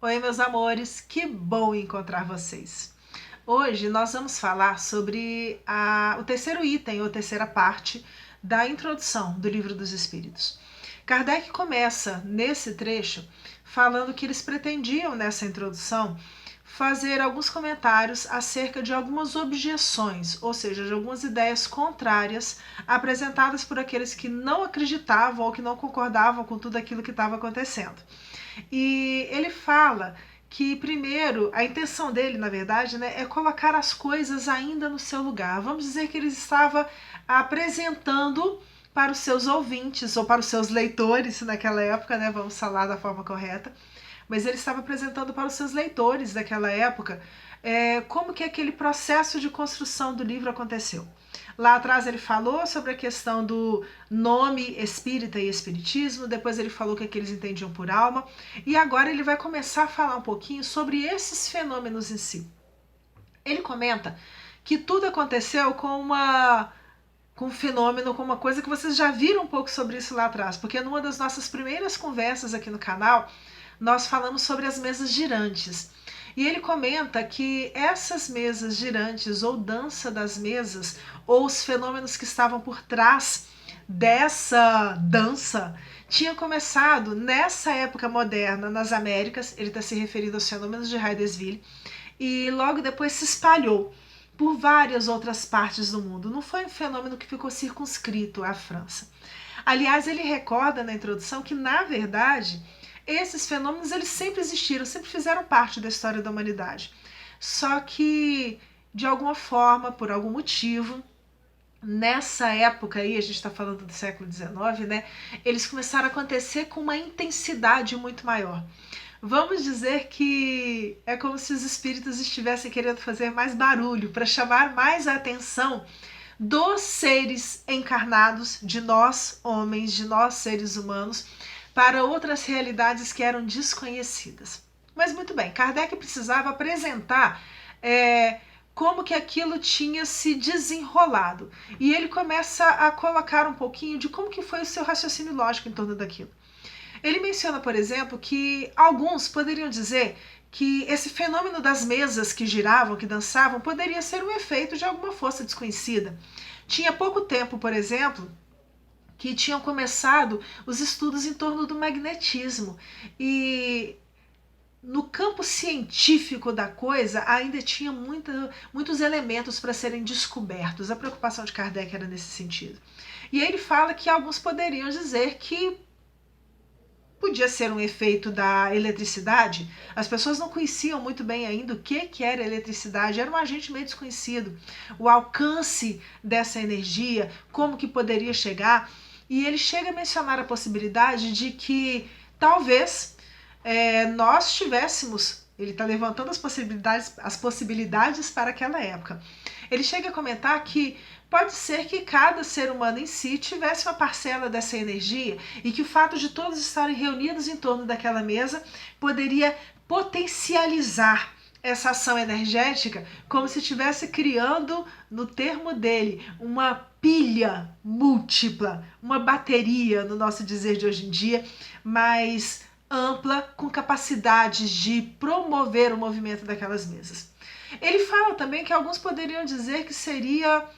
Oi, meus amores, que bom encontrar vocês. Hoje nós vamos falar sobre o terceiro item, ou terceira parte, da introdução do Livro dos Espíritos. Kardec começa nesse trecho falando que eles pretendiam, nessa introdução, fazer alguns comentários acerca de algumas objeções, ou seja, de algumas ideias contrárias apresentadas por aqueles que não acreditavam ou que não concordavam com tudo aquilo que estava acontecendo. E ele fala que, primeiro, a intenção dele, na verdade, né, é colocar as coisas ainda no seu lugar. Vamos dizer que ele estava apresentando para os seus ouvintes, ou para os seus leitores naquela época, né, vamos falar da forma correta, mas ele estava apresentando para os seus leitores daquela época como que aquele processo de construção do livro aconteceu. Lá atrás ele falou sobre a questão do nome espírita e espiritismo, depois ele falou o que eles entendiam por alma, e agora ele vai começar a falar um pouquinho sobre esses fenômenos em si. Ele comenta que tudo aconteceu com um fenômeno, com uma coisa que vocês já viram um pouco sobre isso lá atrás, porque numa das nossas primeiras conversas aqui no canal, nós falamos sobre as mesas girantes. E ele comenta que essas mesas girantes, ou dança das mesas, ou os fenômenos que estavam por trás dessa dança, tinham começado nessa época moderna nas Américas. Ele está se referindo aos fenômenos de Hydesville, e logo depois se espalhou por várias outras partes do mundo. Não foi um fenômeno que ficou circunscrito à França. Aliás, ele recorda na introdução que, na verdade, esses fenômenos eles sempre existiram, sempre fizeram parte da história da humanidade. Só que, de alguma forma, por algum motivo, nessa época aí, a gente está falando do século XIX, né? Eles começaram a acontecer com uma intensidade muito maior. Vamos dizer que é como se os espíritos estivessem querendo fazer mais barulho, para chamar mais a atenção dos seres encarnados, de nós homens, de nós seres humanos, para outras realidades que eram desconhecidas. Mas muito bem, Kardec precisava apresentar como que aquilo tinha se desenrolado. E ele começa a colocar um pouquinho de como que foi o seu raciocínio lógico em torno daquilo. Ele menciona, por exemplo, que alguns poderiam dizer que esse fenômeno das mesas que giravam, que dançavam, poderia ser um efeito de alguma força desconhecida. Tinha pouco tempo, por exemplo, que tinham começado os estudos em torno do magnetismo, e no campo científico da coisa ainda tinha muitos elementos para serem descobertos. A preocupação de Kardec era nesse sentido. E aí ele fala que alguns poderiam dizer que podia ser um efeito da eletricidade. As pessoas não conheciam muito bem ainda o que era eletricidade, era um agente meio desconhecido. O alcance dessa energia, como que poderia chegar. E ele chega a mencionar a possibilidade de que talvez nós tivéssemos, ele está levantando as possibilidades para aquela época. Ele chega a comentar que pode ser que cada ser humano em si tivesse uma parcela dessa energia, e que o fato de todos estarem reunidos em torno daquela mesa poderia potencializar essa ação energética, como se estivesse criando, no termo dele, uma pilha múltipla, uma bateria, no nosso dizer de hoje em dia, mais ampla, com capacidades de promover o movimento daquelas mesas. Ele fala também que alguns poderiam dizer que seria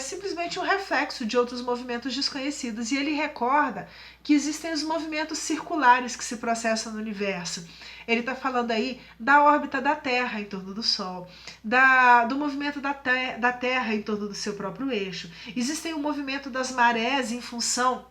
simplesmente um reflexo de outros movimentos desconhecidos, e ele recorda que existem os movimentos circulares que se processam no universo. Ele está falando aí da órbita da Terra em torno do Sol, do movimento da Terra em torno do seu próprio eixo. Existem o movimento das marés em função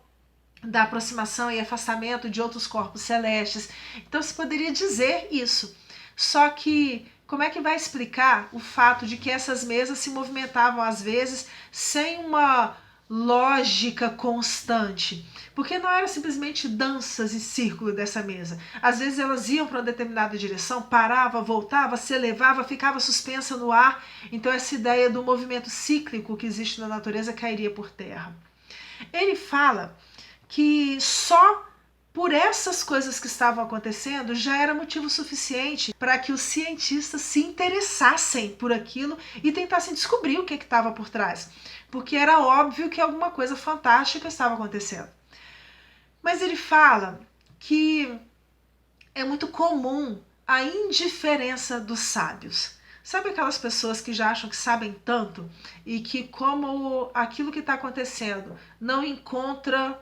da aproximação e afastamento de outros corpos celestes. Então se poderia dizer isso. Só que como é que vai explicar o fato de que essas mesas se movimentavam às vezes sem uma lógica constante? Porque não era simplesmente danças em círculo dessa mesa. Às vezes elas iam para uma determinada direção, parava, voltava, se elevava, ficava suspensa no ar. Então essa ideia do movimento cíclico que existe na natureza cairia por terra. Ele fala que só por essas coisas que estavam acontecendo já era motivo suficiente para que os cientistas se interessassem por aquilo e tentassem descobrir o que estava por trás, porque era óbvio que alguma coisa fantástica estava acontecendo. Mas ele fala que é muito comum a indiferença dos sábios. Sabe aquelas pessoas que já acham que sabem tanto e que, como aquilo que está acontecendo não encontra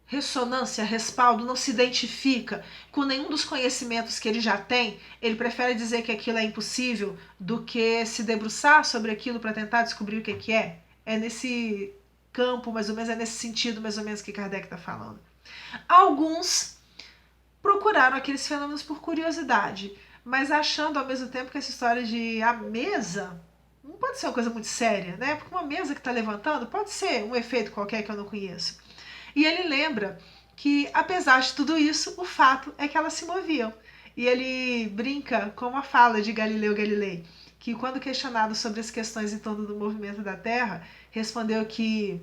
ressonância, respaldo, não se identifica com nenhum dos conhecimentos que ele já tem, ele prefere dizer que aquilo é impossível do que se debruçar sobre aquilo para tentar descobrir o que é? É nesse campo, mais ou menos, é nesse sentido, mais ou menos, que Kardec está falando. Alguns procuraram aqueles fenômenos por curiosidade, mas achando ao mesmo tempo que essa história de a mesa não pode ser uma coisa muito séria, né? Porque uma mesa que está levantando pode ser um efeito qualquer que eu não conheço. E ele lembra que, apesar de tudo isso, o fato é que elas se moviam. E ele brinca com uma fala de Galileu Galilei, que, quando questionado sobre as questões em torno do movimento da Terra, respondeu que,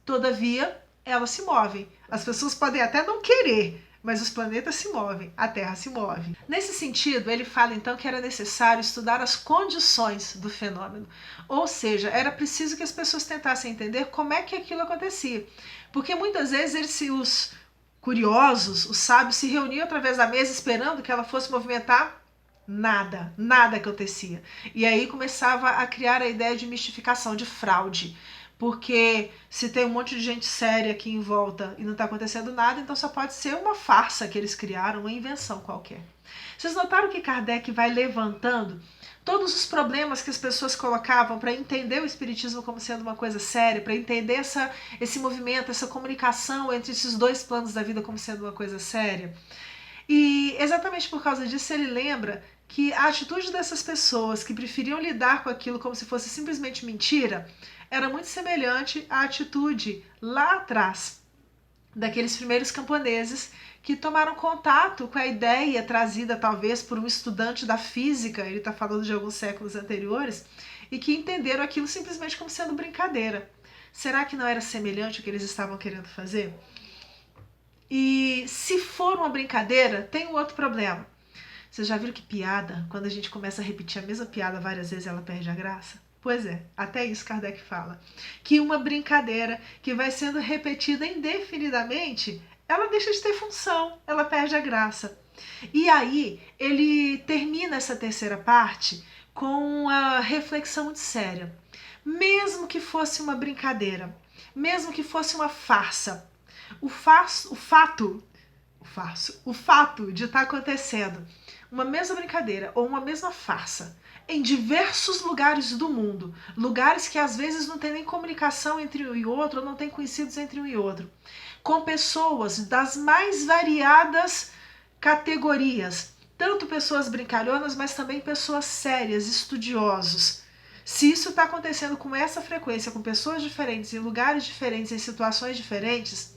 todavia, elas se movem. As pessoas podem até não querer, mas os planetas se movem, a Terra se move. Nesse sentido, ele fala então que era necessário estudar as condições do fenômeno. Ou seja, era preciso que as pessoas tentassem entender como é que aquilo acontecia. Porque muitas vezes os curiosos, os sábios, se reuniam através da mesa esperando que ela fosse movimentar. Nada acontecia. E aí começava a criar a ideia de mistificação, de fraude. Porque se tem um monte de gente séria aqui em volta e não está acontecendo nada, então só pode ser uma farsa que eles criaram, uma invenção qualquer. Vocês notaram que Kardec vai levantando todos os problemas que as pessoas colocavam para entender o espiritismo como sendo uma coisa séria, para entender esse movimento, essa comunicação entre esses dois planos da vida como sendo uma coisa séria? E exatamente por causa disso ele lembra que a atitude dessas pessoas que preferiam lidar com aquilo como se fosse simplesmente mentira era muito semelhante à atitude lá atrás daqueles primeiros camponeses que tomaram contato com a ideia trazida talvez por um estudante da física, ele está falando de alguns séculos anteriores, e que entenderam aquilo simplesmente como sendo brincadeira. Será que não era semelhante ao que eles estavam querendo fazer? E se for uma brincadeira, tem um outro problema. Vocês já viram que piada, quando a gente começa a repetir a mesma piada várias vezes, ela perde a graça? Pois é, até isso Kardec fala. Que uma brincadeira que vai sendo repetida indefinidamente, ela deixa de ter função, ela perde a graça. E aí, ele termina essa terceira parte com uma reflexão muito séria. Mesmo que fosse uma brincadeira, mesmo que fosse uma farsa, o fato de estar acontecendo uma mesma brincadeira ou uma mesma farsa em diversos lugares do mundo, lugares que às vezes não tem nem comunicação entre um e outro, ou não tem conhecidos entre um e outro, com pessoas das mais variadas categorias, tanto pessoas brincalhonas, mas também pessoas sérias, estudiosos. Se isso está acontecendo com essa frequência, com pessoas diferentes, em lugares diferentes, em situações diferentes,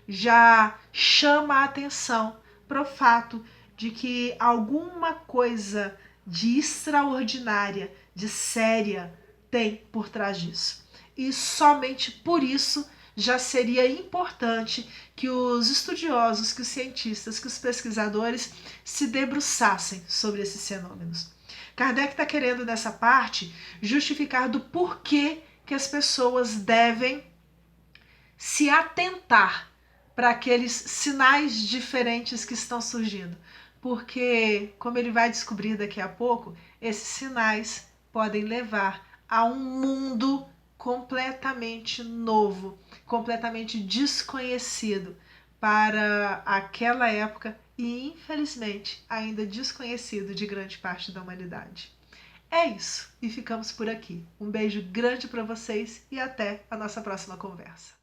já chama a atenção para o fato de que alguma coisa de extraordinária, de séria, tem por trás disso. E somente por isso já seria importante que os estudiosos, que os cientistas, que os pesquisadores se debruçassem sobre esses fenômenos. Kardec está querendo, nessa parte, justificar do porquê que as pessoas devem se atentar para aqueles sinais diferentes que estão surgindo. Porque, como ele vai descobrir daqui a pouco, esses sinais podem levar a um mundo completamente novo, completamente desconhecido para aquela época e, infelizmente, ainda desconhecido de grande parte da humanidade. É isso, e ficamos por aqui. Um beijo grande para vocês e até a nossa próxima conversa.